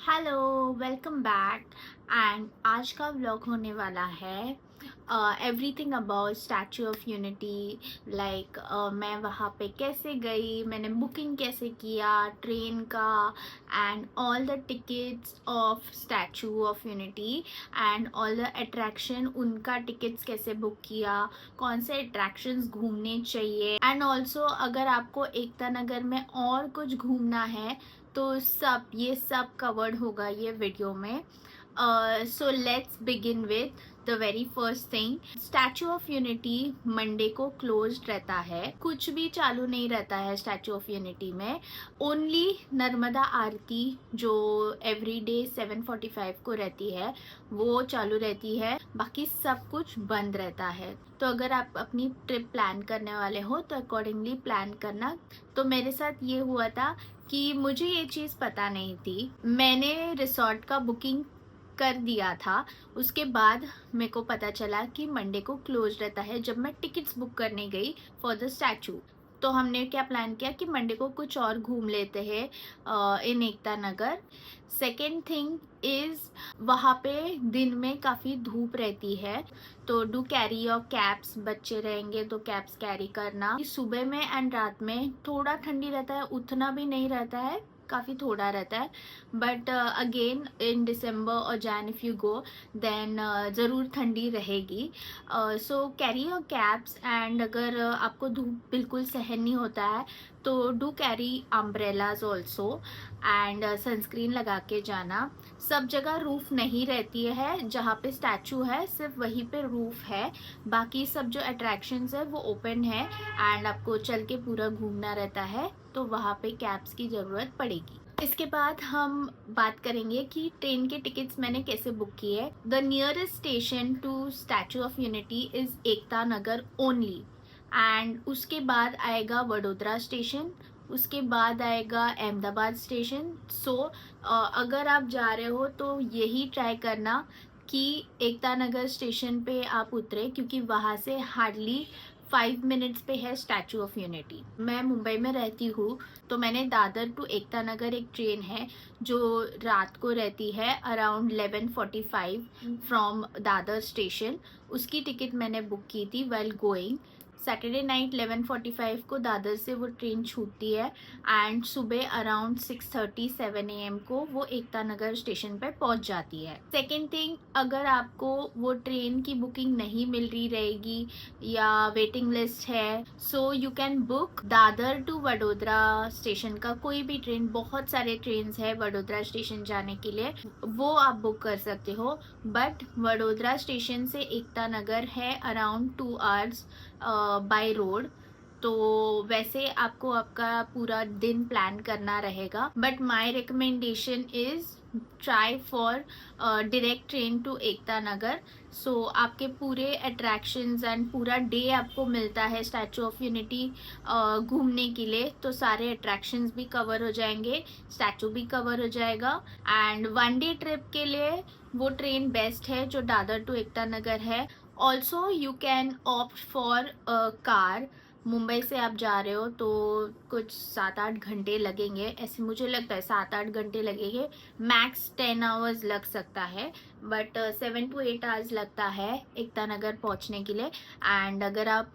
Hello, welcome back. And आज का vlog होने वाला है everything about statue of unity. Like मैं वहाँ पे कैसे गई, मैंने बुकिंग कैसे किया ट्रेन का, and all the tickets of statute of unity and all the attraction, उनका टिकट्स कैसे बुक किया, कौन से अट्रैक्शंस घूमने चाहिए, एंड ऑल्सो अगर आपको एकता नगर में और कुछ घूमना है तो ये सब कवर्ड होगा ये वीडियो में। So let's begin with the very first thing. Statue of unity Monday को क्लोज्ड रहता है, कुछ भी चालू नहीं रहता है स्टैचू ऑफ यूनिटी में। ओनली नर्मदा आरती जो एवरीडे 7:45 को रहती है वो चालू रहती है, बाकी सब कुछ बंद रहता है। तो अगर आप अपनी ट्रिप प्लान करने वाले हो तो अकॉर्डिंगली प्लान करना। तो मेरे साथ ये हुआ था कि मुझे ये चीज़ पता नहीं थी, मैंने रिसोर्ट का बुकिंग कर दिया था। उसके बाद मेरे को पता चला कि मंडे को क्लोज रहता है जब मैं टिकट्स बुक करने गई फॉर द स्टैचू। तो हमने क्या प्लान किया कि मंडे को कुछ और घूम लेते हैं इन एकता नगर। सेकेंड थिंग इज़ वहाँ पे दिन में काफ़ी धूप रहती है, तो डू कैरी योर कैप्स। बच्चे रहेंगे तो कैप्स कैरी करना। सुबह में एंड रात में थोड़ा ठंडी रहता है, उतना भी नहीं रहता है, काफ़ी थोड़ा रहता है। बट अगेन इन दिसंबर और Jan if you go then ज़रूर ठंडी रहेगी। So carry your caps. And अगर आपको धूप बिल्कुल सहन नहीं होता है तो do carry umbrellas also, and sunscreen लगा के जाना। सब जगह रूफ नहीं रहती है, जहाँ पे स्टैचू है सिर्फ वहीं पे रूफ है, बाकी सब जो अट्रैक्शंस है वो ओपन है एंड आपको चल के पूरा घूमना रहता है, तो वहाँ पे कैप्स की ज़रूरत पड़ेगी। इसके बाद हम बात करेंगे कि ट्रेन के टिकट्स मैंने कैसे बुक किए। The nearest station to Statue of Unity is Ekta Nagar only, and उसके बाद आएगा वडोदरा स्टेशन, उसके बाद आएगा अहमदाबाद स्टेशन। सो अगर आप जा रहे हो तो यही ट्राई करना कि एकता नगर स्टेशन पे आप उतरे, क्योंकि वहाँ से हार्डली 5 मिनट्स पे है स्टैचू ऑफ यूनिटी। मैं मुंबई में रहती हूँ, तो मैंने दादर टू एकता नगर एक ट्रेन है जो रात को रहती है अराउंड 11:45 फ्रॉम दादर स्टेशन। उसकी टिकट मैंने बुक की थी वेल गोइंग। सैटरडे नाइट 11:45 को दादर से वो ट्रेन छूटती है एंड सुबह अराउंड 6:37 AM को वो एकता नगर स्टेशन पर पहुंच जाती है। सेकेंड थिंग, अगर आपको वो ट्रेन की बुकिंग नहीं मिल रही रहेगी या वेटिंग लिस्ट है, so you can book Dadar to Vadodara station का कोई भी ट्रेन। बहुत सारे ट्रेन है वडोदरा स्टेशन जाने के लिए, वो आप बुक कर सकते हो। बट वडोदरा स्टेशन से एकता नगर है अराउंड 2 आवर्स बाय रोड, तो वैसे आपको आपका पूरा दिन प्लान करना रहेगा। But my recommendation is try for direct train to Ekta Nagar. So आपके पूरे अट्रैक्शंस एंड पूरा डे आपको मिलता है स्टैचू ऑफ यूनिटी घूमने के लिए, तो सारे अट्रैक्शंस भी कवर हो जाएंगे, स्टैचू भी कवर हो जाएगा। एंड 1 डे ट्रिप के लिए वो ट्रेन बेस्ट है जो दादर टू एकता नगर है। Also you can opt for car. Mumbai से आप जा रहे हो तो कुछ 7-8 घंटे लगेंगे, ऐसे मुझे लगता है 7-8 घंटे लगेंगे, मैक्स 10 आवर्स लग सकता है, बट 7 to 8 आवर्स लगता है एकता नगर पहुंचने के लिए। एंड अगर आप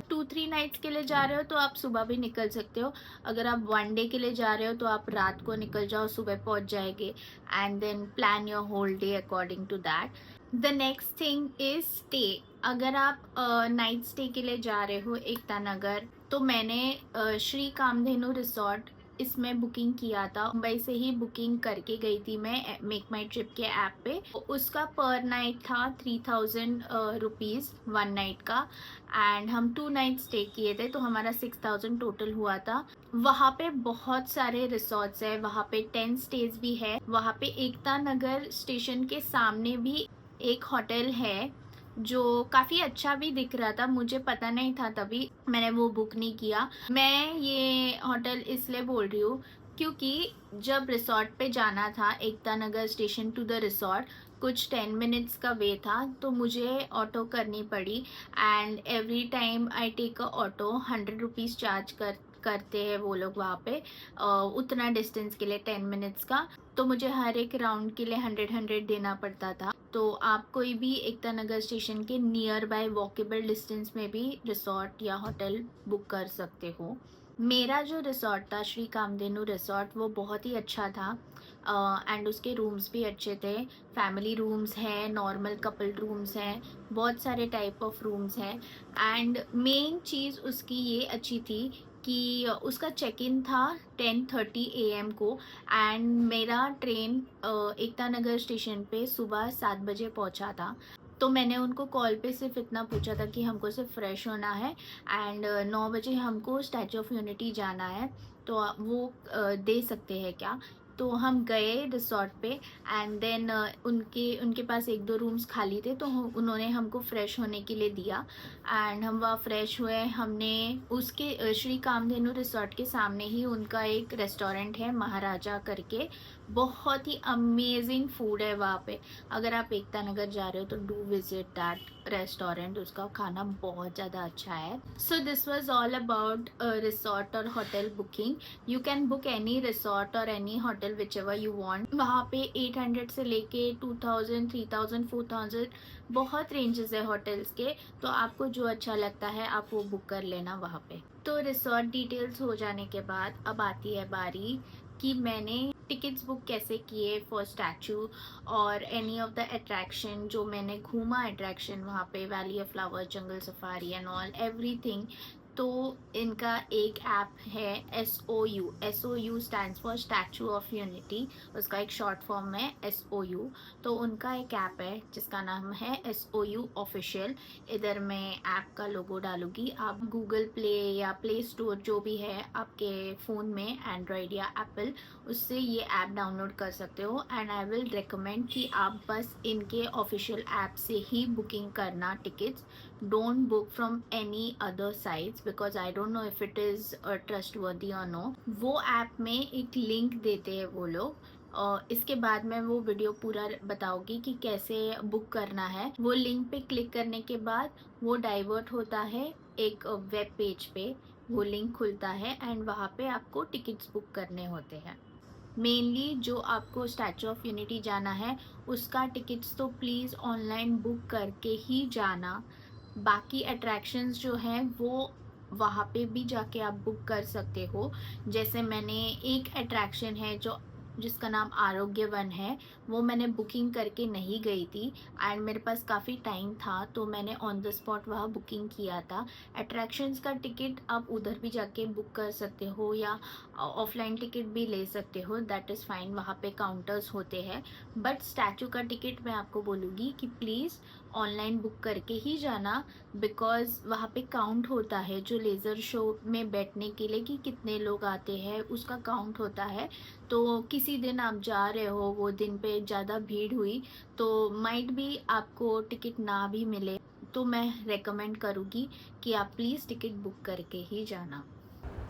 2-3 नाइट्स के लिए जा रहे हो तो आप सुबह भी निकल सकते हो। अगर आप 1 डे के लिए जा रहे हो तो आप रात को निकल जाओ, सुबह पहुंच जाएंगे, and then plan your whole day according to that. The next thing is stay. अगर आप नाइट स्टे के लिए जा रहे हो एकता नगर, तो मैंने श्री कामधेनु रिसोर्ट इसमें बुकिंग किया था। मुंबई से ही बुकिंग करके गई थी मैं मेक माई ट्रिप के ऐप पे। उसका पर नाइट था 3000 रुपीज़ 1 नाइट का, एंड हम 2 नाइट स्टे किए थे तो हमारा 6000 टोटल हुआ था। वहाँ पे बहुत सारे रिसोर्ट्स है, वहाँ पे 10 स्टेज भी है। वहाँ पे एकता नगर स्टेशन के सामने भी एक होटल है जो काफ़ी अच्छा भी दिख रहा था, मुझे पता नहीं था तभी मैंने वो बुक नहीं किया। मैं ये होटल इसलिए बोल रही हूँ क्योंकि जब रिसोर्ट पे जाना था एकता Nagar station to the resort, कुछ 10 मिनट्स का वे था, तो मुझे ऑटो करनी पड़ी। And every time I take a auto 100 rupees charge करते हैं वो लोग वहाँ पे उतना डिस्टेंस के लिए 10 मिनट्स का। तो मुझे हर एक राउंड के लिए 100 देना पड़ता था। तो आप कोई भी एकता नगर स्टेशन के नियर बाय वॉकेबल डिस्टेंस में भी रिसोर्ट या होटल बुक कर सकते हो। मेरा जो रिसोर्ट था श्री कामधेनु रिसोर्ट, वो बहुत ही अच्छा था एंड उसके रूम्स भी अच्छे थे। फैमिली रूम्स हैं, नॉर्मल कपल रूम्स हैं, बहुत सारे टाइप ऑफ रूम्स हैं। एंड मेन चीज़ उसकी ये अच्छी थी कि उसका चेक इन था 10:30 AM को एंड मेरा ट्रेन एकता नगर स्टेशन पे सुबह 7 बजे पहुंचा था। तो मैंने उनको कॉल पे सिर्फ इतना पूछा था कि हमको सिर्फ फ्रेश होना है एंड 9 बजे हमको स्टैचू ऑफ यूनिटी जाना है, तो वो दे सकते हैं क्या। तो हम गए रिसोर्ट पे एंड देन उनके पास 1-2 रूम्स खाली थे, तो उन्होंने हमको फ्रेश होने के लिए दिया एंड हम वहाँ फ्रेश हुए। हमने उसके श्री कामधेनु रिसोर्ट के सामने ही उनका एक रेस्टोरेंट है महाराजा करके, बहुत ही अमेजिंग फूड है वहाँ पे। अगर आप एकता नगर जा रहे हो तो डू विजिट दैट रेस्टोरेंट, उसका खाना बहुत ज़्यादा अच्छा है। So this was all about resort और hotel booking. You can book any resort और any hotel whichever you want. वहाँ पे 800 से लेके 2000, 3000, 4000 बहुत रेंजेस है होटल्स के, तो आपको जो अच्छा लगता है आप वो बुक कर लेना वहाँ पे। तो रिसोर्ट डिटेल्स हो जाने के बाद अब आती है बारी कि मैंने टिकट्स बुक कैसे किए फॉर स्टैचू और एनी ऑफ द अट्रैक्शन जो मैंने घूमा अट्रैक्शन वहाँ पे, valley of flowers, jungle safari and all everything. तो इनका एक ऐप है SOU stands for statue of unity, उसका एक शॉर्ट फॉर्म है SOU। तो उनका एक ऐप है जिसका नाम है SOU ऑफिशियल। इधर मैं ऐप का लोगो डालूंगी, आप गूगल प्ले या प्ले स्टोर जो भी है आपके फ़ोन में, एंड्रॉयड या एप्पल, उससे ये ऐप डाउनलोड कर सकते हो। एंड आई विल रिकमेंड कि आप बस इनके ऑफिशियल ऐप से ही बुकिंग करना tickets. Don't book from any other sites because I don't know if it is trustworthy और नो। वो ऐप में एक लिंक देते हैं वो लोग, इसके बाद मैं वो वीडियो पूरा बताऊंगी कि कैसे बुक करना है। वो लिंक पे क्लिक करने के बाद वो डाइवर्ट होता है एक वेब पेज पे, वो लिंक खुलता है एंड वहाँ पे आपको टिकट्स बुक करने होते हैं। मेनली जो आपको स्टैचू ऑफ यूनिटी जाना है उसका टिकट्स तो प्लीज़ ऑनलाइन बुक करके ही जाना। बाकी अट्रैक्शंस जो हैं वो वहाँ पे भी जाके आप बुक कर सकते हो। जैसे मैंने एक अट्रैक्शन है जिसका नाम आरोग्य वन है, वो मैंने बुकिंग करके नहीं गई थी एंड मेरे पास काफ़ी टाइम था, तो मैंने ऑन द स्पॉट वहाँ बुकिंग किया था। अट्रैक्शंस का टिकट आप उधर भी जाके बुक कर सकते हो या ऑफलाइन टिकट भी ले सकते हो, दैट इज़ फाइन, वहाँ पे काउंटर्स होते हैं। बट स्टैचू का टिकट मैं आपको बोलूँगी कि प्लीज़ ऑनलाइन बुक करके ही जाना, बिकॉज़ वहाँ पे काउंट होता है जो लेज़र शो में बैठने के लिए कि कितने लोग आते हैं उसका काउंट होता है। तो किसी दिन आप जा रहे हो, वो दिन पे ज़्यादा भीड़ हुई तो माइट भी आपको टिकट ना भी मिले, तो मैं रेकमेंड करूँगी कि आप प्लीज़ टिकट बुक करके ही जाना।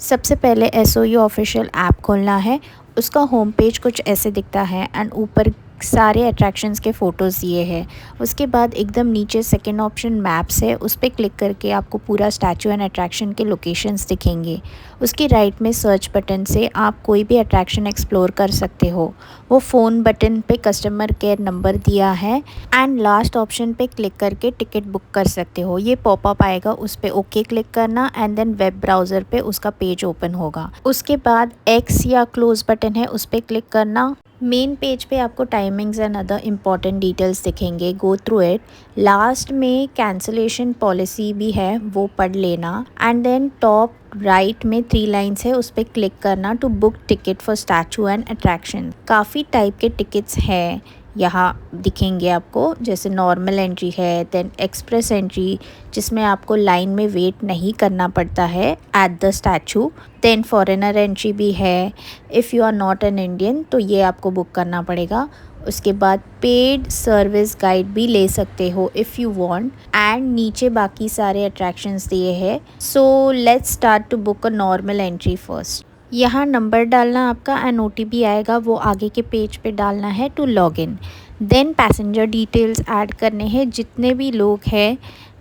सबसे पहले SOU ऑफिशियल ऐप खोलना है। उसका होम पेज कुछ ऐसे दिखता है एंड ऊपर सारे अट्रैक्शंस के फ़ोटोज़ दिए हैं। उसके बाद एकदम नीचे सेकंड ऑप्शन मैप्स है, उस पर क्लिक करके आपको पूरा स्टैचू एंड अट्रैक्शन के लोकेशंस दिखेंगे। उसके राइट में सर्च बटन से आप कोई भी अट्रैक्शन एक्सप्लोर कर सकते हो। वो फ़ोन बटन पे कस्टमर केयर नंबर दिया है एंड लास्ट ऑप्शन पे क्लिक करके टिकट बुक कर सकते हो। ये पॉपअप आएगा, उस पर ओके क्लिक करना एंड देन वेब ब्राउज़र पे उसका पेज ओपन होगा। उसके बाद X या क्लोज बटन है, उस पर क्लिक करना। मेन पेज पे आपको timings and other important details दिखेंगे, गो थ्रू इट। लास्ट में कैंसिलेशन पॉलिसी भी है, वो पढ़ लेना एंड देन टॉप राइट में 3 लाइन्स है, उस पर क्लिक करना to book ticket for statue and attraction. काफ़ी टाइप के टिकट्स हैं यहाँ दिखेंगे आपको, जैसे नॉर्मल एंट्री है, देन एक्सप्रेस एंट्री जिसमें आपको लाइन में वेट नहीं करना पड़ता है at the statue, then foreigner entry भी है। If you are not an Indian तो ये आपको बुक करना पड़ेगा। उसके बाद पेड सर्विस गाइड भी ले सकते हो इफ़ यू वांट एंड नीचे बाकी सारे अट्रैक्शंस दिए हैं। So let's start to book a normal entry first. यहाँ नंबर डालना आपका एंड OTP आएगा, वो आगे के पेज पे डालना है to log in. Then passenger details add करने हैं, जितने भी लोग हैं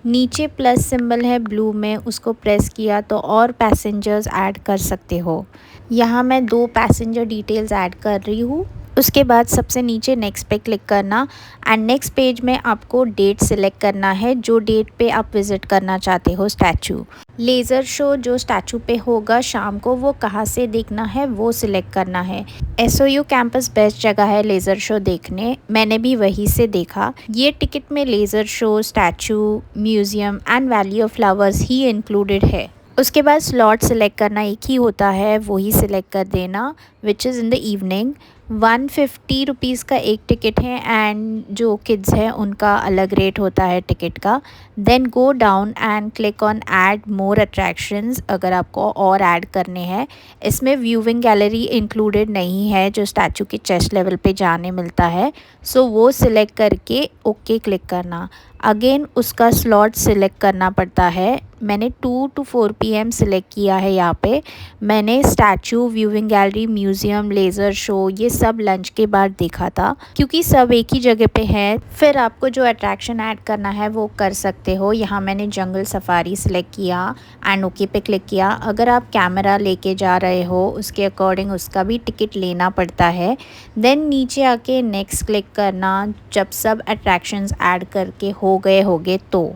नीचे प्लस सिंबल है ब्लू में, उसको प्रेस किया तो और पैसेंजर्स ऐड कर सकते हो। यहाँ मैं 2 पैसेंजर डिटेल्स ऐड कर रही हूँ। उसके बाद सबसे नीचे नेक्स्ट पे क्लिक करना एंड नेक्स्ट पेज में आपको डेट सिलेक्ट करना है, जो डेट पे आप विज़िट करना चाहते हो स्टैचू। लेज़र शो जो स्टैचू पे होगा शाम को, वो कहाँ से देखना है वो सिलेक्ट करना है। एसओयू कैंपस बेस्ट जगह है लेज़र शो देखने, मैंने भी वहीं से देखा। ये टिकट में laser show, statue, museum and valley of flowers he included है। उसके बाद स्लॉट सिलेक्ट करना एक ही होता है, वही सिलेक्ट कर देना, which is in the evening. 150 rupees का एक टिकट है एंड जो किड्स हैं उनका अलग रेट होता है टिकट का। Then go down and click on add more attractions अगर आपको और ऐड करने हैं। इसमें व्यूइंग गैलरी इंक्लूडेड नहीं है जो स्टैचू के चेस्ट लेवल पे जाने मिलता है, सो वो सिलेक्ट करके ओके क्लिक करना। अगेन उसका स्लॉट सिलेक्ट करना पड़ता है। मैंने 2 to 4 PM सिलेक्ट किया है। यहाँ पे मैंने statue, viewing gallery, museum, laser show ये सब लंच के बाद देखा था, क्योंकि सब एक ही जगह पे है। फिर आपको जो अट्रैक्शन ऐड करना है वो कर सकते हो। यहाँ मैंने जंगल सफारी सिलेक्ट किया एंड ओके पे क्लिक किया। अगर आप कैमरा लेके जा रहे हो उसके अकॉर्डिंग उसका भी टिकट लेना पड़ता है। देन नीचे आके नेक्स्ट क्लिक करना। जब सब अट्रैक्शंस ऐड करके हो गए होंगे तो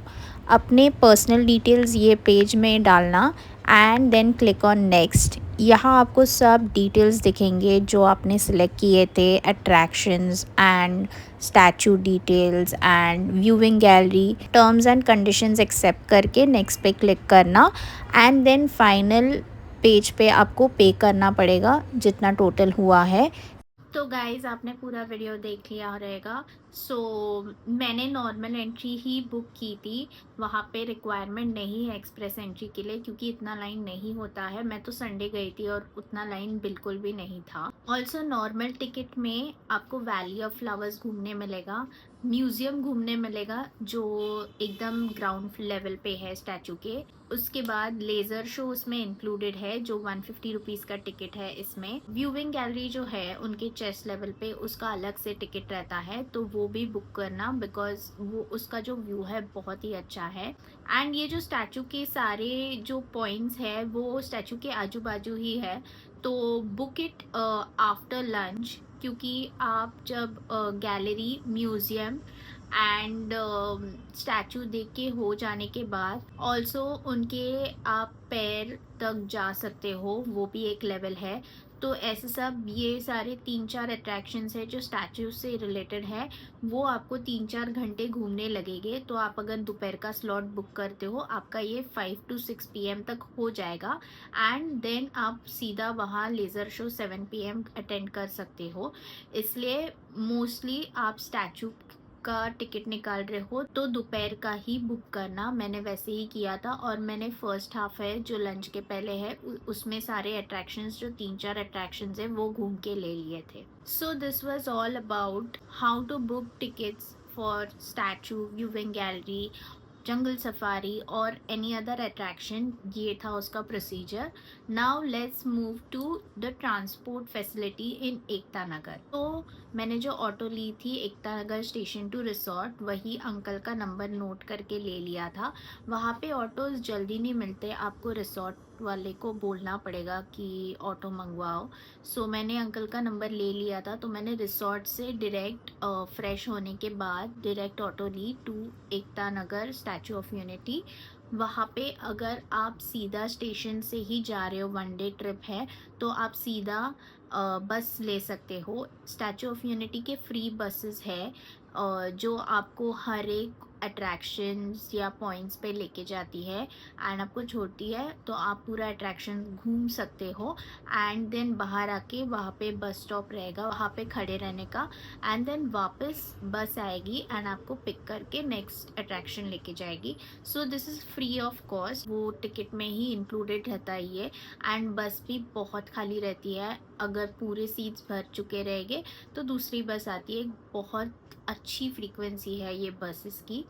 अपने पर्सनल डिटेल्स ये पेज में डालना and then click on next. यहाँ आपको सब डिटेल्स दिखेंगे जो आपने सिलेक्ट किए थे, attractions and statue details and viewing gallery. Terms and conditions accept करके नेक्स्ट पे क्लिक करना एंड देन फाइनल पेज पे आपको पे करना पड़ेगा जितना टोटल हुआ है। तो गाइज़ आपने पूरा वीडियो देख लिया रहेगा। सो मैंने नॉर्मल एंट्री ही बुक की थी, वहाँ पे रिक्वायरमेंट नहीं है एक्सप्रेस एंट्री के लिए, क्योंकि इतना लाइन नहीं होता है। मैं तो संडे गई थी और उतना लाइन बिल्कुल भी नहीं था। ऑल्सो नॉर्मल टिकट में आपको वैली ऑफ फ्लावर्स घूमने मिलेगा, म्यूज़ियम घूमने मिलेगा जो एकदम ग्राउंड लेवल पे है स्टैचू के। उसके बाद लेज़र शो उसमें इंक्लूडेड है जो 150 रुपीज़ का टिकट है। इसमें व्यूइंग गैलरी जो है उनके चेस्ट लेवल पे उसका अलग से टिकट रहता है, तो वो भी बुक करना, बिकॉज वो उसका जो व्यू है बहुत ही अच्छा है। एंड ये जो स्टैचू के सारे जो पॉइंट्स है वो स्टैचू के आजू बाजू ही है, तो बुक इट आफ्टर लंच, क्योंकि आप जब गैलरी, म्यूज़ियम एंड स्टैचू देख के हो जाने के बाद ऑल्सो उनके आप पैर तक जा सकते हो, वो भी एक लेवल है। तो ऐसे सब ये सारे 3-4 अट्रैक्शंस है जो स्टैचू से रिलेटेड है, वो आपको 3-4 घंटे घूमने लगेंगे। तो आप अगर दोपहर का स्लॉट बुक करते हो आपका ये 5 to 6 PM तक हो जाएगा एंड देन आप सीधा वहाँ लेज़र शो 7 PM अटेंड कर सकते हो। इसलिए मोस्टली आप स्टैचू का टिकट निकाल रहे हो तो दोपहर का ही बुक करना। मैंने वैसे ही किया था और मैंने फर्स्ट हाफ है जो लंच के पहले है उसमें सारे अट्रैक्शंस, जो 3-4 अट्रैक्शंस है वो घूम के ले लिए थे। So this was all about how to book tickets for statue, viewing gallery, jungle safari और एनी अदर अट्रैक्शन। ये था उसका procedure. Now let's move to the transport facility in Ekta Nagar. तो मैंने जो ऑटो ली थी Ekta Nagar station to resort, वही अंकल का नंबर नोट करके ले लिया था। वहाँ पे ऑटोज जल्दी नहीं मिलते, आपको रिसोर्ट वाले को बोलना पड़ेगा कि ऑटो मंगवाओ। सो मैंने अंकल का नंबर ले लिया था, तो मैंने रिसोर्ट से डायरेक्ट फ्रेश होने के बाद डायरेक्ट ऑटो ली to Ekta Nagar Statue of Unity. वहाँ पे अगर आप सीधा स्टेशन से ही जा रहे हो, 1 डे ट्रिप है, तो आप सीधा बस ले सकते हो। स्टैचू ऑफ यूनिटी के फ्री बसेस है जो आपको हर एक अट्रैक्शंस या पॉइंट्स पे लेके जाती है एंड आपको छोड़ती है, तो आप पूरा अट्रैक्शन घूम सकते हो। एंड देन बाहर आके वहाँ पे बस स्टॉप रहेगा, वहाँ पे खड़े रहने का, एंड देन वापस बस आएगी एंड आपको पिक करके नेक्स्ट अट्रैक्शन लेके जाएगी। So this is free of cost, वो टिकट में ही इंक्लूडेड रहता है ये। एंड बस भी बहुत खाली रहती है, अगर पूरे सीट्स भर चुके रहेंगे तो दूसरी बस आती है। बहुत अच्छी फ्रीक्वेंसी है ये बसेस की।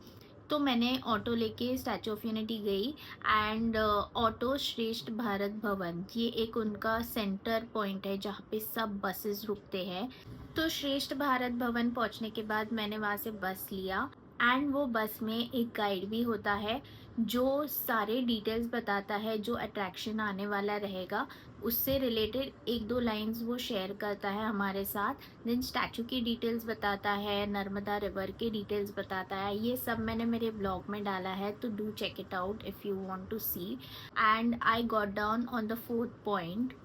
तो मैंने ऑटो लेके स्टैचू ऑफ यूनिटी गई एंड ऑटो श्रेष्ठ भारत भवन, ये एक उनका सेंटर पॉइंट है जहाँ पे सब बसेस रुकते हैं। तो श्रेष्ठ भारत भवन पहुँचने के बाद मैंने वहाँ से बस लिया एंड वो बस में एक गाइड भी होता है जो सारे डिटेल्स बताता है, जो अट्रैक्शन आने वाला रहेगा उससे रिलेटेड एक दो लाइंस वो शेयर करता है हमारे साथ। देन स्टैचू की डिटेल्स बताता है, नर्मदा रिवर के डिटेल्स बताता है। ये सब मैंने मेरे ब्लॉग में डाला है, तो do check it out if you want to see. And I got down on the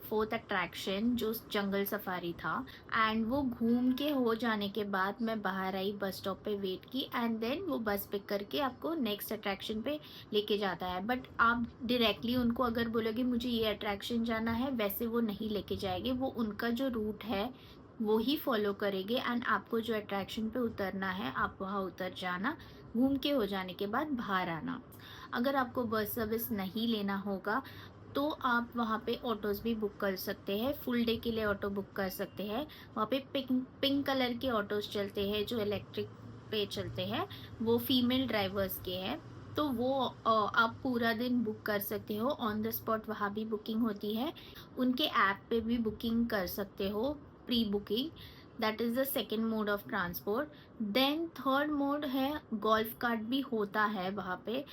fourth attraction जो जंगल सफारी था। एंड वो घूम के हो जाने के बाद मैं बाहर आई, बस स्टॉप पे वेट की, एंड देन वो बस पिक करके आपको नेक्स्ट अट्रैक्शन पे लेके जाता है। बट आप डायरेक्टली उनको अगर बोलोगे मुझे ये अट्रैक्शन जाना है, वैसे वो नहीं लेके जाएंगे। वो उनका जो रूट है वो ही फॉलो करेंगे एंड आपको जो अट्रैक्शन पे उतरना है आप वहाँ उतर जाना, घूम के हो जाने के बाद बाहर आना। अगर आपको बस सर्विस नहीं लेना होगा तो आप वहाँ पे ऑटोज़ भी बुक कर सकते हैं, फुल डे के लिए ऑटो बुक कर सकते हैं। वहाँ पे पिंक कलर के ऑटोज़ चलते हैं जो इलेक्ट्रिक पे चलते हैं, वो फीमेल ड्राइवर्स के हैं। तो वो आप पूरा दिन बुक कर सकते हो, ऑन द स्पॉट वहाँ भी बुकिंग होती है। उनके ऐप पे भी बुकिंग कर सकते हो, pre booking. That is the second mode of transport. Then third mode है गोल्फ कार्ट भी होता है वहाँ पे।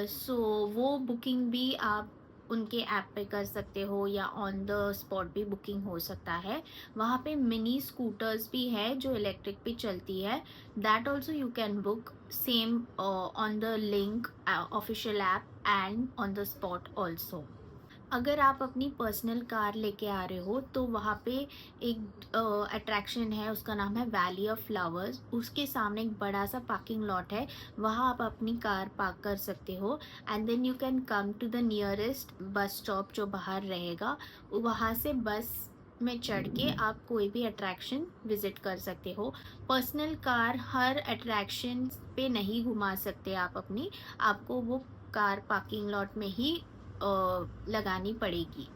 सो वो बुकिंग भी आप उनके ऐप पे कर सकते हो या ऑन द स्पॉट भी बुकिंग हो सकता है। वहाँ पे मिनी स्कूटर्स भी है जो इलेक्ट्रिक पे चलती है, that also you can book same on the link official app and on the spot also. अगर आप अपनी पर्सनल कार लेके आ रहे हो तो वहाँ पे एक अट्रैक्शन है, उसका नाम है वैली ऑफ फ्लावर्स। उसके सामने एक बड़ा सा पार्किंग लॉट है, वहाँ आप अपनी कार पार्क कर सकते हो and then you can come to the nearest bus stop जो बाहर रहेगा। वहाँ से बस में चढ़ के आप कोई भी अट्रैक्शन विजिट कर सकते हो। पर्सनल कार हर अट्रैक्शन पे नहीं घुमा सकते आप अपनी, आपको वो कार पार्किंग लॉट में ही लगानी पड़ेगी।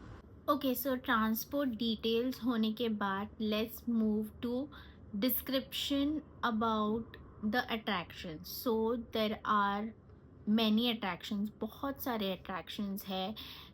ओके, सो ट्रांसपोर्ट डिटेल्स होने के बाद let's move to description about the attraction. So there are many attractions, बहुत सारे अट्रैक्शंस है,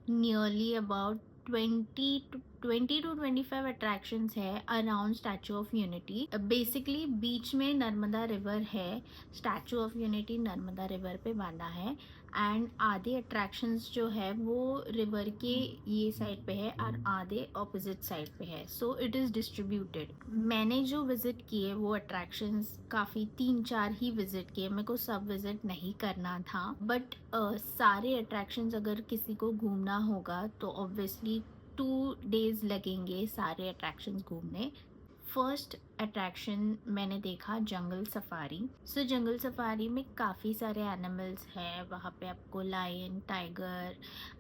नियरली अबाउट 20 to 25 अट्रैक्शंस है around statue of unity. Basically बीच में नर्मदा रिवर है, statue of unity Narmada river पे बांधा है एंड आधे अट्रैक्शंस जो है वो रिवर के ये साइड पे है और आधे ऑपोजिट साइड पे है। So it is distributed. मैंने जो विज़िट किए वो अट्रैक्शंस काफ़ी 3-4 ही विज़िट किए, मेरे को सब विज़िट नहीं करना था। बट सारे अट्रैक्शंस अगर किसी को घूमना होगा तो ऑब्वियसली 2 डेज़ लगेंगे सारे अट्रैक्शंस घूमने। फर्स्ट अट्रैक्शन मैंने देखा जंगल सफारी। सो जंगल सफारी में काफ़ी सारे एनिमल्स हैं, वहाँ पे आपको लायन, टाइगर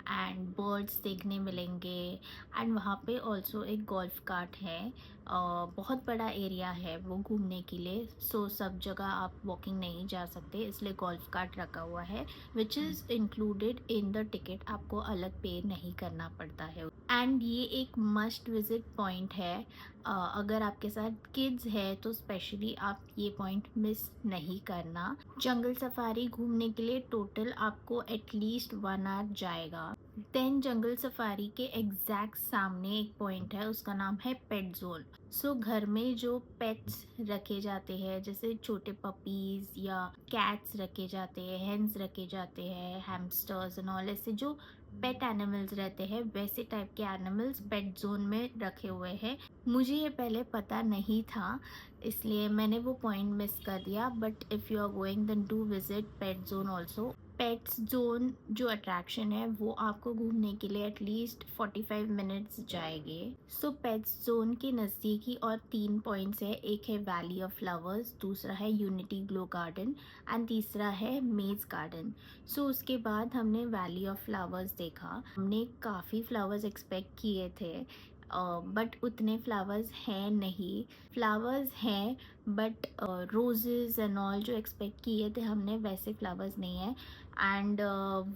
एंड बर्ड्स देखने मिलेंगे। एंड वहाँ पे ऑल्सो एक गोल्फ कार्ट है। बहुत बड़ा एरिया है वो घूमने के लिए, सो सब जगह आप वॉकिंग नहीं जा सकते, इसलिए गोल्फ कार्ट रखा हुआ है which is included in the ticket, आपको अलग पे नहीं करना पड़ता है। एंड ये एक मस्ट विजिट पॉइंट है। अगर आपके साथ किड्स है तो स्पेशली आप ये पॉइंट मिस नहीं करना। जंगल सफारी घूमने के लिए टोटल आपको एटलीस्ट 1 आवर जाएगा। देन जंगल सफारी के एग्जैक्ट सामने एक पॉइंट है, उसका नाम है पेट जोन। सो घर में जो पेट्स रखे जाते हैं जैसे छोटे पपीज़ या कैट्स रखे जाते हैं, हेंस रखे जाते हैं, हैमस्टर्स एंड ऑल, ऐसे जो पेट एनिमल्स रहते हैं वैसे टाइप के एनिमल्स पेट जोन में रखे हुए हैं। मुझे ये पहले पता नहीं था, इसलिए मैंने वो पॉइंट मिस कर दिया। But if you are going then do visit pet zone also. Pets zone जो अट्रैक्शन है वो आपको घूमने के लिए एटलीस्ट 45 मिनट्स जाएंगे। सो पेट्स जोन के नज़दीक ही और 3 पॉइंट्स है, एक है वैली ऑफ फ्लावर्स, दूसरा है यूनिटी ग्लो गार्डन एंड तीसरा है मेज गार्डन। सो उसके बाद हमने वैली ऑफ फ्लावर्स देखा। हमने काफ़ी फ्लावर्स एक्सपेक्ट किए थे बट उतने फ्लावर्स हैं नहीं। फ्लावर्स हैं बट रोजेज़ एंड ऑल जो एक्सपेक्ट किए थे हमने वैसे फ्लावर्स नहीं है। एंड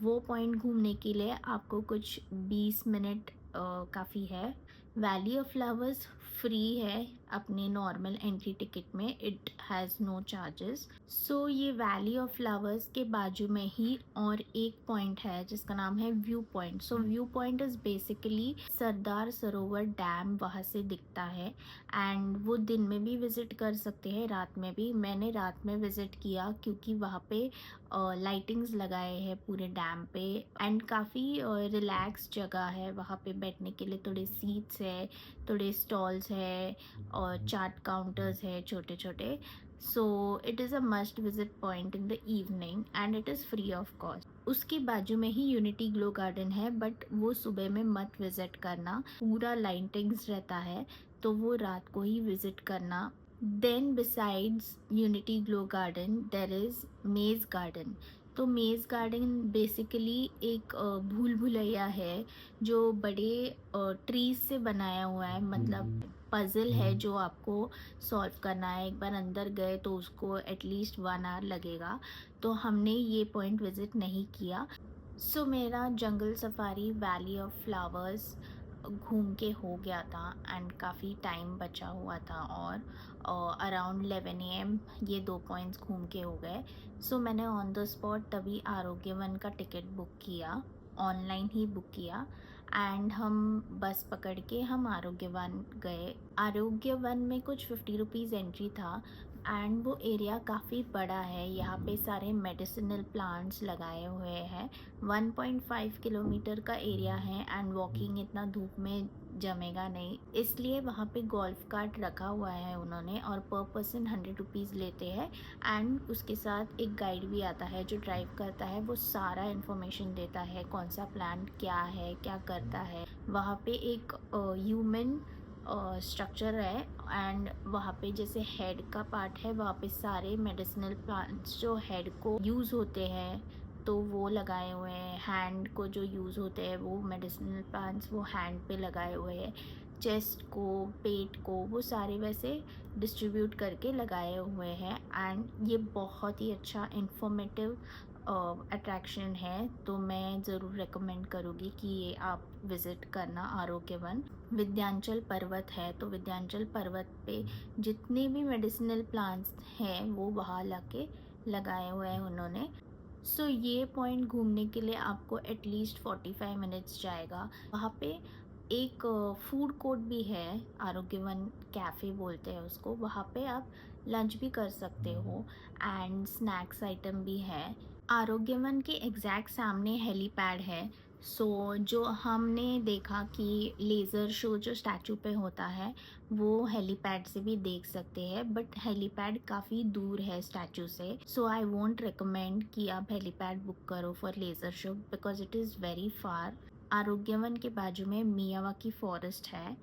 वो पॉइंट घूमने के लिए आपको कुछ 20 मिनट काफ़ी है वैली ऑफ फ्लावर्स फ्री है अपने नॉर्मल एंट्री टिकट में, इट हैज़ नो चार्जेस। सो ये वैली ऑफ फ्लावर्स के बाजू में ही और एक पॉइंट है जिसका नाम है view point. So view point is basically Sardar Sarovar dam वहाँ से दिखता है एंड वो दिन में भी विज़िट कर सकते हैं, रात में भी। मैंने रात में विज़िट किया क्योंकि वहाँ पे लाइटिंग्स लगाए हैं पूरे डैम पे एंड काफ़ी रिलैक्स जगह है वहाँ पे बैठने के लिए। थोड़े सीट्स है, थोड़े स्टॉल्स है और चाट काउंटर्स है छोटे छोटे। So it is a must visit point in the evening and it is free of cost. उसके बाजू में ही यूनिटी ग्लो गार्डन है, बट वो सुबह में मत विज़िट करना, पूरा लाइटिंग्स रहता है, तो वो रात को ही विज़िट करना। Then besides unity glow garden there is maze garden. तो मेज़ गार्डन बेसिकली एक भूल भुलैया है जो बड़े ट्रीज से बनाया हुआ है, मतलब पज़ल है जो आपको सॉल्व करना है। एक बार अंदर गए तो उसको एटलीस्ट 1 आवर लगेगा, तो हमने ये पॉइंट विज़िट नहीं किया। सो मेरा जंगल सफारी वैली ऑफ फ्लावर्स घूम के हो गया था एंड काफ़ी टाइम बचा हुआ था और अराउंड 11 AM ये 2 पॉइंट्स घूम के हो गए। सो मैंने ऑन द स्पॉट तभी आरोग्य वन का टिकट बुक किया, ऑनलाइन ही बुक किया एंड हम बस पकड़ के हम आरोग्य वन गए। आरोग्य वन में कुछ 50 रुपीज़ एंट्री था एंड वो एरिया काफ़ी बड़ा है। यहाँ पे सारे मेडिसिनल प्लांट्स लगाए हुए हैं। 1.5 किलोमीटर का एरिया है एंड वॉकिंग इतना धूप में जमेगा नहीं, इसलिए वहाँ पे गोल्फ कार्ट रखा हुआ है उन्होंने और पर पर्सन 100 रुपीज़ लेते हैं एंड उसके साथ एक गाइड भी आता है जो ड्राइव करता है। वो सारा इन्फॉर्मेशन देता है कौन सा प्लांट क्या है, क्या करता है। वहाँ पे एक ह्यूमन स्ट्रक्चर है एंड वहाँ पे जैसे हेड का पार्ट है, वहाँ पे सारे मेडिसिनल प्लांट्स जो हेड को यूज़ होते हैं तो वो लगाए हुए हैं। हैंड को जो यूज़ होते हैं वो मेडिसिनल प्लांट्स वो हैंड पे लगाए हुए हैं। चेस्ट को, पेट को, वो सारे वैसे डिस्ट्रीब्यूट करके लगाए हुए हैं एंड ये बहुत ही अच्छा इंफॉर्मेटिव अट्रैक्शन है, तो मैं ज़रूर रेकमेंड करूँगी कि ये आप विज़िट करना आरोग्य वन। विंध्याचल पर्वत है, तो विंध्याचल पर्वत पे जितने भी मेडिसिनल प्लांट्स हैं वो वहाँ लाके लगाए हुए हैं उन्होंने। सो ये पॉइंट घूमने के लिए आपको एटलीस्ट 45 मिनट्स जाएगा। वहाँ पे एक फूड कोर्ट भी है, आरोग्यवन कैफ़े बोलते हैं उसको। वहाँ पे आप लंच भी कर सकते हो एंड स्नैक्स आइटम भी है। आरोग्यवन के एग्जैक्ट सामने हेलीपैड है। सो जो हमने देखा कि लेज़र शो जो स्टैचू पे होता है वो हेलीपैड से भी देख सकते हैं, बट हेलीपैड काफ़ी दूर है स्टैचू से। सो आई वोंट रिकमेंड कि आप हेलीपैड बुक करो for laser show because it is very far. Arogyavan के बाजू में मियावाकी फॉरेस्ट है,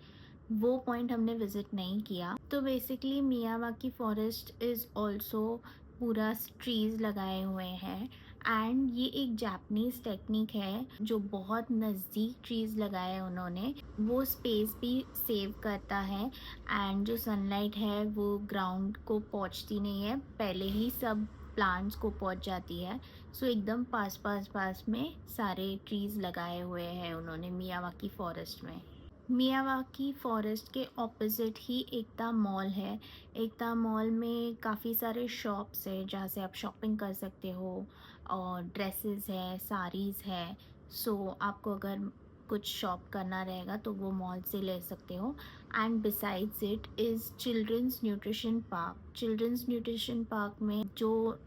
वो पॉइंट हमने विज़िट नहीं किया। तो basically Miyawaki forest is also पूरा ट्रीज़ लगाए हुए हैं एंड ये एक जापानीज़ टेक्निक है जो बहुत नज़दीक ट्रीज़ लगाए हैं उन्होंने। वो स्पेस भी सेव करता है एंड जो सनलाइट है वो ग्राउंड को पहुंचती नहीं है, पहले ही सब प्लांट्स को पहुंच जाती है। सो एकदम पास में सारे ट्रीज़ लगाए हुए हैं उन्होंने मियावाकी फॉरेस्ट में। मियावाकी फॉरेस्ट के ऑपोजिट ही एकता मॉल है। एकता मॉल में काफ़ी सारे शॉप्स है जहाँ से आप शॉपिंग कर सकते हो और ड्रेसेस है, साड़ीज़ है। सो आपको अगर कुछ शॉप करना रहेगा तो वो मॉल से ले सकते हो। And besides it is children's nutrition park. Children's nutrition park में जो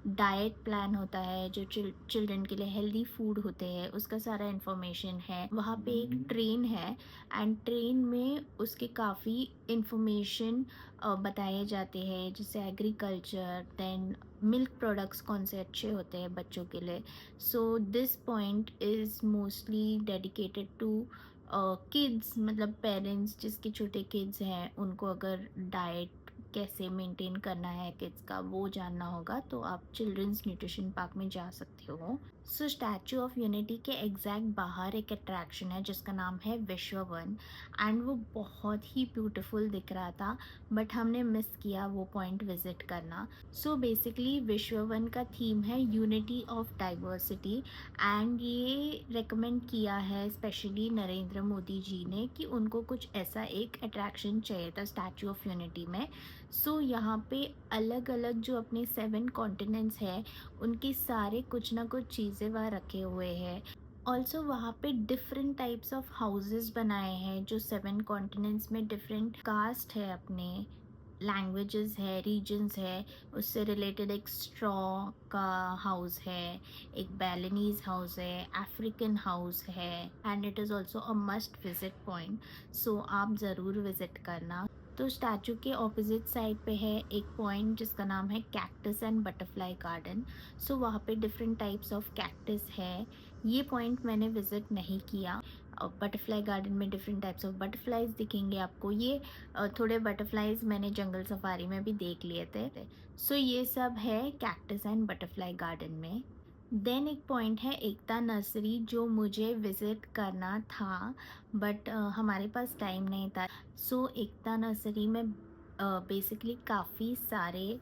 डाइट प्लान होता है, जो चिल्ड्रन के लिए हेल्दी फूड होते हैं, उसका सारा इन्फॉर्मेशन है। वहाँ पे एक ट्रेन है एंड ट्रेन में उसके काफ़ी इन्फॉर्मेशन बताए जाते हैं, जैसे एग्रीकल्चर, देन मिल्क प्रोडक्ट्स कौन से अच्छे होते हैं बच्चों के लिए। So this point is mostly dedicated to kids, मतलब पेरेंट्स जिसके छोटे किड्स हैं उनको अगर डाइट कैसे मेंटेन करना है किड्स का वो जानना होगा तो आप चिल्ड्रंस न्यूट्रिशन पार्क में जा सकते हो। सो स्टैचू ऑफ यूनिटी के एग्जैक्ट बाहर एक अट्रैक्शन है जिसका नाम है विश्व वन, एंड वो बहुत ही ब्यूटीफुल दिख रहा था, बट हमने मिस किया वो पॉइंट विजिट करना। सो बेसिकली विश्व वन का थीम है यूनिटी ऑफ डाइवर्सिटी, एंड ये रेकमेंड किया है स्पेशली नरेंद्र मोदी जी ने कि उनको कुछ ऐसा एक अट्रैक्शन चाहिए था स्टैचू ऑफ यूनिटी में। सो यहाँ पे अलग अलग जो अपने 7 कॉन्टिनेंट्स है उनकी सारे कुछ ना कुछ चीज़ें वहाँ रखे हुए हैं। ऑल्सो वहाँ पे डिफरेंट टाइप्स ऑफ हाउसेस बनाए हैं जो 7 कॉन्टिनेंट्स में डिफरेंट कास्ट है, अपने लैंग्वेजेस है, रीजन्स है, उससे रिलेटेड एक स्ट्रॉ का हाउस है, एक बैलेनीज हाउस है, अफ्रीकन हाउस है, and it is also a must visit point. So आप ज़रूर विज़िट करना। तो स्टैचू के ऑपोजिट साइड पे है एक पॉइंट जिसका नाम है कैक्टस एंड बटरफ्लाई गार्डन। सो वहाँ पे डिफरेंट टाइप्स ऑफ कैक्टस है। ये पॉइंट मैंने विज़िट नहीं किया। बटरफ्लाई गार्डन में डिफरेंट टाइप्स ऑफ बटरफ्लाइज दिखेंगे आपको। ये थोड़े बटरफ्लाइज मैंने जंगल सफारी में भी देख लिए थे। सो ये सब है कैक्टस एंड बटरफ्लाई गार्डन में। देन एक पॉइंट है एकता नर्सरी जो मुझे विज़िट करना था, बट हमारे पास टाइम नहीं था। सो एकता नर्सरी में बेसिकली काफ़ी सारे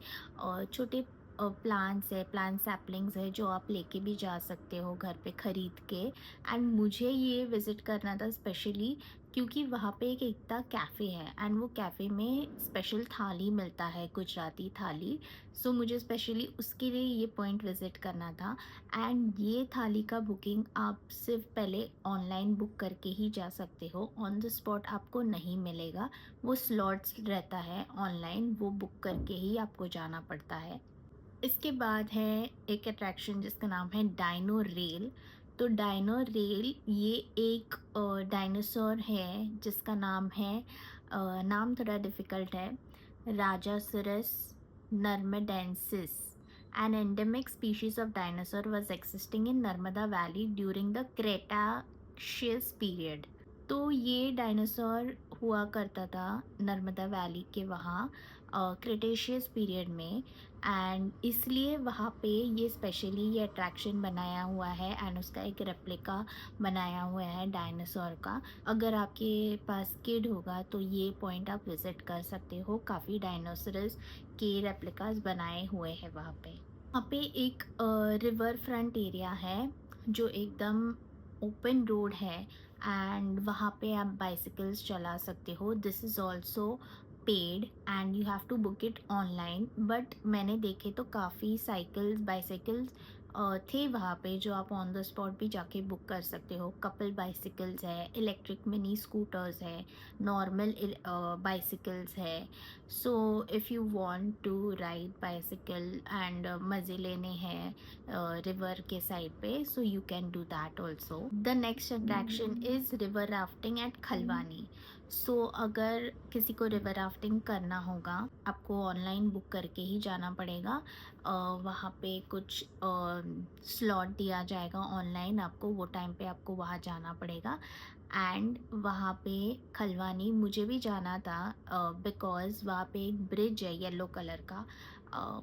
छोटे प्लांट्स है, प्लांट सैपलिंग्स है जो आप लेके भी जा सकते हो घर पे ख़रीद के। एंड मुझे ये विज़िट करना था स्पेशली क्योंकि वहाँ पे एक एकता कैफ़े है, एंड वो कैफ़े में स्पेशल थाली मिलता है, गुजराती थाली। सो मुझे स्पेशली उसके लिए ये पॉइंट विज़िट करना था। एंड ये थाली का बुकिंग आप सिर्फ पहले ऑनलाइन बुक करके ही जा सकते हो, ऑन द स्पॉट आपको नहीं मिलेगा। वो स्लॉट्स रहता है ऑनलाइन, वो बुक करके ही आपको जाना पड़ता है। इसके बाद है एक अट्रैक्शन जिसका नाम है डायनो रेल। तो डायनो रेल ये एक डायनासोर है जिसका नाम है नाम थोड़ा डिफ़िकल्ट है, rajasaurus narmadensis. An endemic species of dinosaur was existing in Narmada valley during the cretaceous period. तो ये डायनासोर हुआ करता था नर्मदा वैली के वहाँ क्रेटेशियस पीरियड में, एंड इसलिए वहाँ पे ये स्पेशली ये अट्रैक्शन बनाया हुआ है, एंड उसका एक रेप्लिका बनाया हुआ है डायनासोर का। अगर आपके पास किड होगा तो ये पॉइंट आप विज़िट कर सकते हो। काफ़ी डायनासोरस के रेप्लिकास बनाए हुए हैं वहाँ पे एक रिवर फ्रंट एरिया है जो एकदम ओपन रोड है, एंड वहाँ पे आप बाइसिकल्स चला सकते हो। This is also paid and you have to book it online, but मैंने देखे तो काफ़ी साइकिल्स बाइसिकल्स थे वहाँ पे जो आप ऑन द स्पॉट भी जाके बुक कर सकते हो। कपल बाइसिकल्स है, इलेक्ट्रिक मिनी स्कूटर्स है, नॉर्मल बाइसिकल्स है। So if you want to ride bicycle and मज़े लेने हैं रिवर के साइड पे, so you can do that also. The next attraction is river rafting at Khalwani. So अगर किसी को रिवर राफ्टिंग करना होगा आपको ऑनलाइन बुक करके ही जाना पड़ेगा। वहाँ पे कुछ स्लॉट दिया जाएगा ऑनलाइन आपको, वो टाइम पे आपको वहाँ जाना पड़ेगा। एंड वहाँ पे खलवानी मुझे भी जाना था बिकॉज़ वहाँ पे एक ब्रिज है येलो कलर का,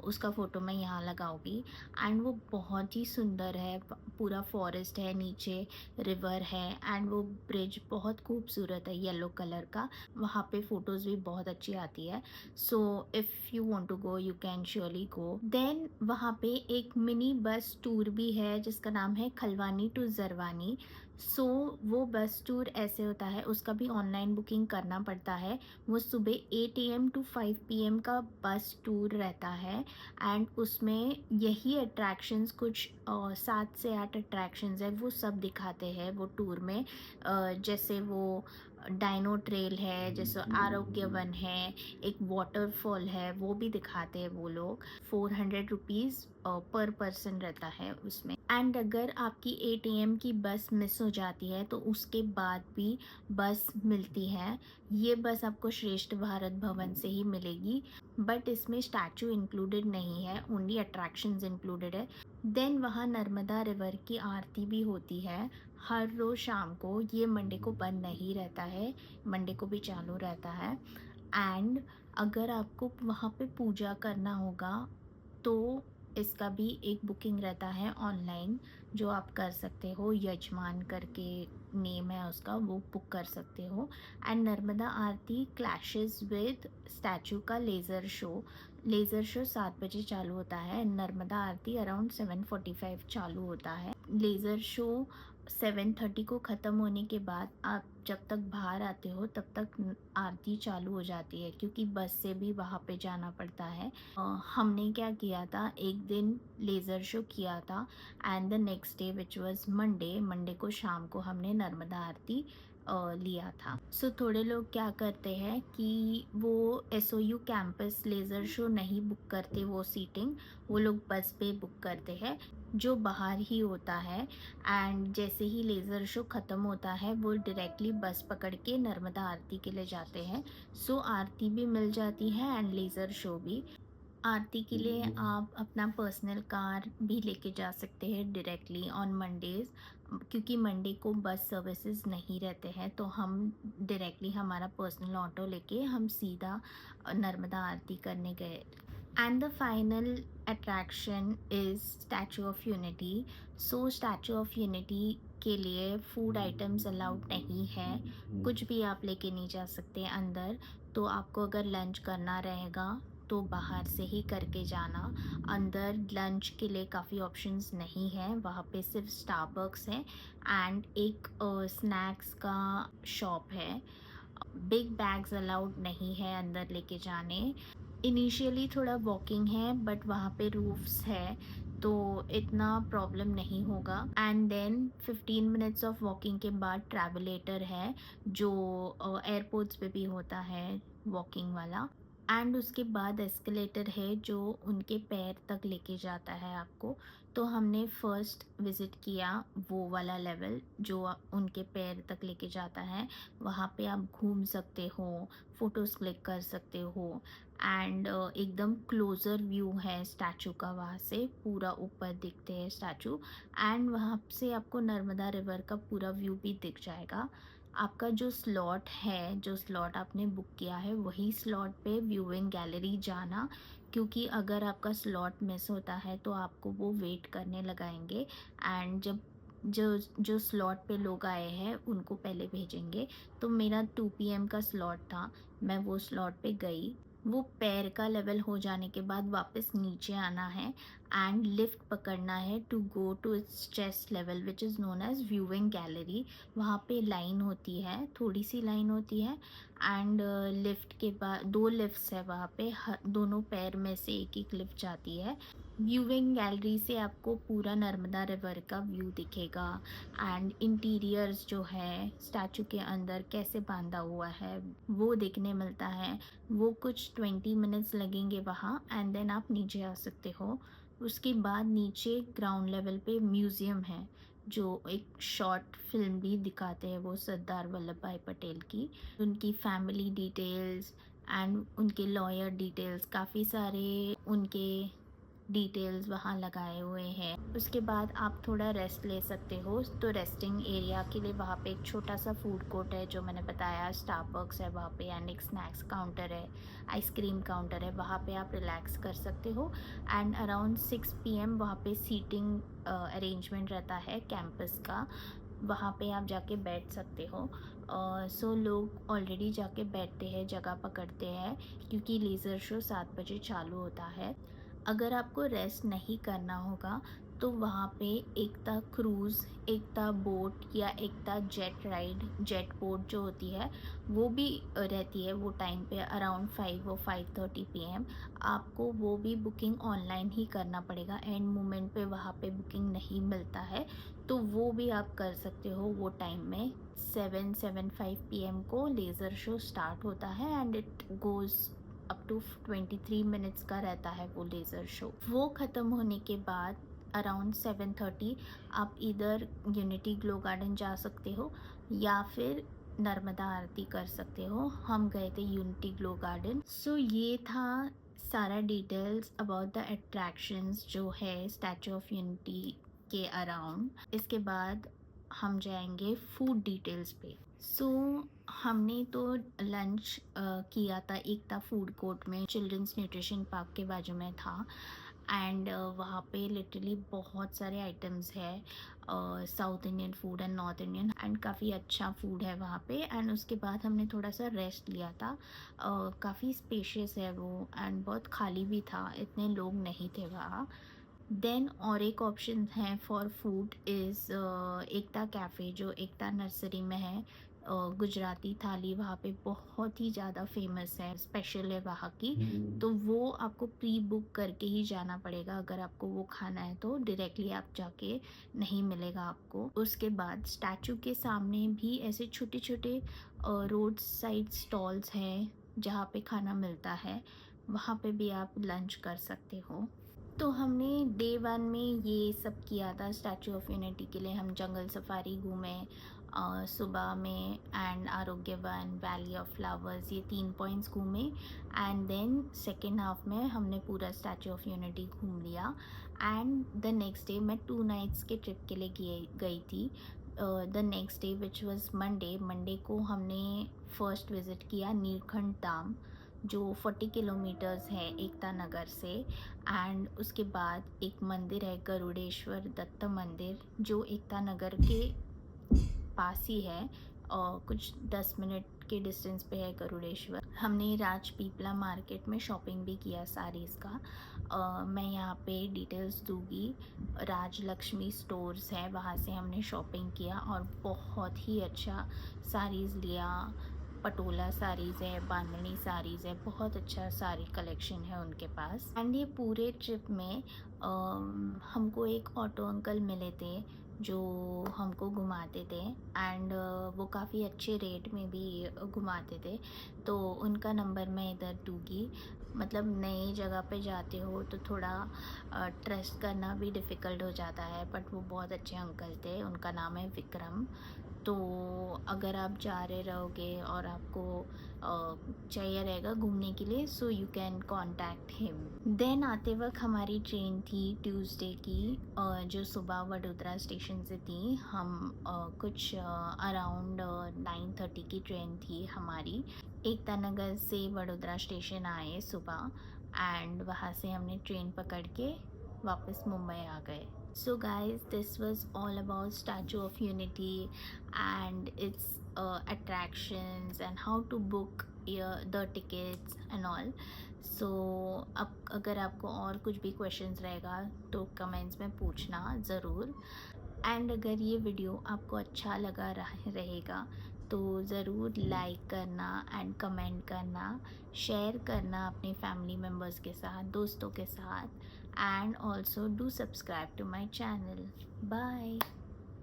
उसका फ़ोटो मैं यहाँ लगाऊंगी। एंड वो बहुत ही सुंदर है, पूरा फॉरेस्ट है, नीचे रिवर है, एंड वो ब्रिज बहुत खूबसूरत है येलो कलर का। वहाँ पे फ़ोटोज़ भी बहुत अच्छी आती है। So if you want to go you can surely go. Then वहाँ पे एक मिनी बस टूर भी है जिसका नाम है खलवानी टू जरवानी। सो वो बस टूर ऐसे होता है, उसका भी ऑनलाइन बुकिंग करना पड़ता है। वो सुबह 8 AM टू 5 PM का बस टूर रहता है, एंड उसमें यही अट्रैक्शंस कुछ 7 से 8 अट्रैक्शंस है वो सब दिखाते हैं वो टूर में। जैसे वो डायनो ट्रेल है, जैसे आरोग्य वन है, एक वाटरफॉल है, वो भी दिखाते हैं वो लोग। 400 रुपीज़ पर पर्सन रहता है उसमें। एंड अगर आपकी 8 AM की बस मिस हो जाती है तो उसके बाद भी बस मिलती है। ये बस आपको श्रेष्ठ भारत भवन से ही मिलेगी, बट इसमें स्टैचू इंक्लूडेड नहीं है, ओनली अट्रैक्शंस इंक्लूडेड है। देन वहाँ नर्मदा रिवर की आरती भी होती है हर रोज़ शाम को। ये मंडे को बंद नहीं रहता है, मंडे को भी चालू रहता है। एंड अगर आपको वहाँ पे पूजा करना होगा तो इसका भी एक बुकिंग रहता है ऑनलाइन जो आप कर सकते हो, यजमान करके नेम है उसका, वो बुक कर सकते हो। And Narmada Aarti clashes with statue का लेज़र शो। लेज़र शो 7 बजे चालू होता है, नर्मदा आरती अराउंड 7:45 चालू होता है। लेज़र शो 7:30 को ख़त्म होने के बाद आप जब तक बाहर आते हो तब तक आरती चालू हो जाती है, क्योंकि बस से भी वहाँ पे जाना पड़ता है। हमने क्या किया था, एक दिन लेज़र शो किया था and the next day which was Monday को शाम को हमने नर्मदा आरती लिया था। सो थोड़े लोग क्या करते हैं कि वो SOU कैंपस लेज़र शो नहीं बुक करते, वो सीटिंग वो लोग बस पे बुक करते हैं जो बाहर ही होता है। एंड जैसे ही लेज़र शो ख़त्म होता है वो डायरेक्टली बस पकड़ के नर्मदा आरती के लिए जाते हैं। सो आरती भी मिल जाती है एंड लेज़र शो भी। आरती के लिए आप अपना पर्सनल कार भी लेके जा सकते हैं डायरेक्टली ऑन मंडेज़, क्योंकि मंडे को बस सर्विसेज नहीं रहते हैं, तो हम डायरेक्टली हमारा पर्सनल ऑटो लेके हम सीधा नर्मदा आरती करने गए। And the final attraction is statue of unity. So statue of unity के लिए फूड आइटम्स अलाउड नहीं है, कुछ भी आप लेके नहीं जा सकते अंदर। तो आपको अगर लंच करना रहेगा तो बाहर से ही करके जाना। अंदर लंच के लिए काफ़ी ऑप्शंस नहीं है, वहाँ पे सिर्फ स्टारबक्स है एंड एक स्नैक्स का शॉप है। बिग बैग्स अलाउड नहीं है अंदर लेके जाने। इनिशियली थोड़ा वॉकिंग है बट वहाँ पे रूफ्स है तो इतना प्रॉब्लम नहीं होगा। And then 15 minutes of walking के बाद ट्रैवलेटर है जो एयरपोर्ट्स पे भी होता है, वॉकिंग वाला। एंड उसके बाद एस्केलेटर है जो उनके पैर तक लेके जाता है आपको। तो हमने फर्स्ट विज़िट किया वो वाला लेवल जो उनके पैर तक लेके जाता है। वहाँ पे आप घूम सकते हो, फ़ोटोज़ क्लिक कर सकते हो एंड एकदम क्लोज़र व्यू है स्टैचू का, वहाँ से पूरा ऊपर दिखते हैं स्टैचू एंड वहाँ से आपको नर्मदा रिवर का पूरा व्यू भी दिख जाएगा। आपका जो स्लॉट है, जो स्लॉट आपने बुक किया है वही स्लॉट पे व्यूइंग गैलरी जाना, क्योंकि अगर आपका स्लॉट मिस होता है तो आपको वो वेट करने लगाएंगे एंड जब जो स्लॉट पे लोग आए हैं उनको पहले भेजेंगे। तो मेरा 2 PM का स्लॉट था, मैं वो स्लॉट पे गई। वो पैर का लेवल हो जाने के बाद वापस नीचे आना है एंड लिफ्ट पकड़ना है to go to its chest level which is known as viewing gallery. वहाँ पे लाइन होती है, थोड़ी सी लाइन होती है एंड लिफ्ट के बाद 2 लिफ्ट्स है वहाँ पे, दोनों पैर में से एक लिफ्ट जाती है। व्यूइंग गैलरी से आपको पूरा नर्मदा रिवर का व्यू दिखेगा एंड इंटीरियर्स जो है स्टैचू के अंदर कैसे बांधा हुआ है वो देखने मिलता है। वो कुछ 20 मिनट्स लगेंगे वहाँ एंड देन आप नीचे आ सकते हो। उसके बाद नीचे ग्राउंड लेवल पे म्यूज़ियम है जो एक शॉर्ट फिल्म भी दिखाते हैं वो सरदार वल्लभ भाई पटेल की, उनकी फैमिली डिटेल्स एंड उनके लॉयर डिटेल्स, काफ़ी सारे उनके डिटेल्स वहाँ लगाए हुए हैं। उसके बाद आप थोड़ा रेस्ट ले सकते हो, तो रेस्टिंग एरिया के लिए वहाँ पे एक छोटा सा फूड कोर्ट है जो मैंने बताया, स्टारबक्स है वहाँ पे एंड एक स्नैक्स काउंटर है, आइसक्रीम काउंटर है, वहाँ पे आप रिलैक्स कर सकते हो। एंड अराउंड 6 PM वहाँ पे सीटिंग अरेंजमेंट रहता है कैंपस का, वहाँ पे आप जाके बैठ सकते हो। सो लोग ऑलरेडी जाके बैठते हैं, जगह पकड़ते हैं, क्योंकि लेज़र शो 7 बजे चालू होता है। अगर आपको रेस्ट नहीं करना होगा तो वहाँ पे एकता क्रूज़, एकता बोट या एकता जेट राइड, जेट बोट जो होती है वो भी रहती है वो टाइम पे अराउंड 5 और 5:30 PM। आपको वो भी बुकिंग ऑनलाइन ही करना पड़ेगा, एंड मोमेंट पे वहाँ पे बुकिंग नहीं मिलता है, तो वो भी आप कर सकते हो वो टाइम में। 7:05 PM को लेज़र शो स्टार्ट होता है and it goes up to 23 minutes का रहता है वो लेज़र शो। वो ख़त्म होने के बाद अराउंड 7:30 आप इधर यूनिटी ग्लो गार्डन जा सकते हो या फिर नर्मदा आरती कर सकते हो। हम गए थे यूनिटी ग्लो गार्डन। सो ये था सारा डिटेल्स अबाउट द अट्रैक्शंस जो है स्टैचू ऑफ यूनिटी के अराउंड। इसके बाद हम जाएंगे फूड डिटेल्स पे। सो हमने तो लंच किया था एकता फूड कोर्ट में, चिल्ड्रंस न्यूट्रिशन पार्क के बाजू में था एंड वहाँ पे लिटरली बहुत सारे आइटम्स है, south Indian food and north Indian, and काफ़ी अच्छा फूड है वहाँ पे। एंड उसके बाद हमने थोड़ा सा रेस्ट लिया था। काफ़ी स्पेशियस है वो, एंड बहुत खाली भी था, इतने लोग नहीं थे वहाँ। देन और एक ऑप्शन है for food is Ekta cafe, जो एकता नर्सरी में है। गुजराती थाली वहाँ पे बहुत ही ज़्यादा फेमस है, स्पेशल है वहाँ की। तो वो आपको प्री बुक करके ही जाना पड़ेगा अगर आपको वो खाना है, तो डायरेक्टली आप जाके नहीं मिलेगा आपको। उसके बाद स्टैचू के सामने भी ऐसे छोटे छोटे रोड साइड स्टॉल्स हैं जहाँ पे खाना मिलता है, वहाँ पे भी आप लंच कर सकते हो। तो हमने डे 1 में ये सब किया था। स्टैचू ऑफ यूनिटी के लिए हम जंगल सफारी घूमे सुबह में, एंड आरोग्य वन, वैली ऑफ फ्लावर्स, ये 3 पॉइंट्स घूमे। एंड देन सेकेंड हाफ में हमने पूरा स्टैचू ऑफ यूनिटी घूम लिया। एंड द नेक्स्ट डे मैं 2 नाइट्स के ट्रिप के लिए गई थी। The next day which was Monday को हमने फर्स्ट विज़िट किया नीलकंठ धाम, जो 40 किलोमीटर्स है एकता नगर से। एंड उसके बाद एक मंदिर है गरुड़ेश्वर दत्त मंदिर, जो एकता नगर के पास ही है, और कुछ 10 मिनट के डिस्टेंस पे है गरुड़ेश्वर। हमने राजपीपला मार्केट में शॉपिंग भी किया साड़ीज़ का। मैं यहाँ पे डिटेल्स दूँगी। राजलक्ष्मी स्टोर्स है, वहाँ से हमने शॉपिंग किया और बहुत ही अच्छा साड़ीज़ लिया। पटोला साड़ीज़ है, बांधनी साड़ीज़ है, बहुत अच्छा साड़ी कलेक्शन है उनके पास। एंड ये पूरे ट्रिप में हमको एक ऑटो अंकल मिले थे जो हमको घुमाते थे, एंड वो काफ़ी अच्छे रेट में भी घुमाते थे। तो उनका नंबर मैं इधर दूँगी। मतलब नई जगह पे जाते हो तो थोड़ा ट्रस्ट करना भी डिफ़िकल्ट हो जाता है, बट वो बहुत अच्छे अंकल थे। उनका नाम है विक्रम। तो अगर आप जा रहे रहोगे और आपको चाहिए रहेगा घूमने के लिए, so you can contact him. Then आते वक्त हमारी ट्रेन थी ट्यूसडे की, जो सुबह वडोदरा स्टेशन से थी। हम कुछ अराउंड 9:30 की ट्रेन थी हमारी। एकता नगर से वडोदरा स्टेशन आए सुबह, एंड वहाँ से हमने ट्रेन पकड़ के वापस मुंबई आ गए। So guys, this was all about Statue of Unity and its attractions and how to book the tickets and all. So अब अगर आपको और कुछ भी questions रहेगा तो कमेंट्स में पूछना ज़रूर। एंड अगर ये वीडियो आपको अच्छा लगा रहेगा तो ज़रूर लाइक करना एंड कमेंट करना, शेयर करना अपने फैमिली मेम्बर्स के साथ, दोस्तों के साथ, and also do subscribe to my channel. Bye.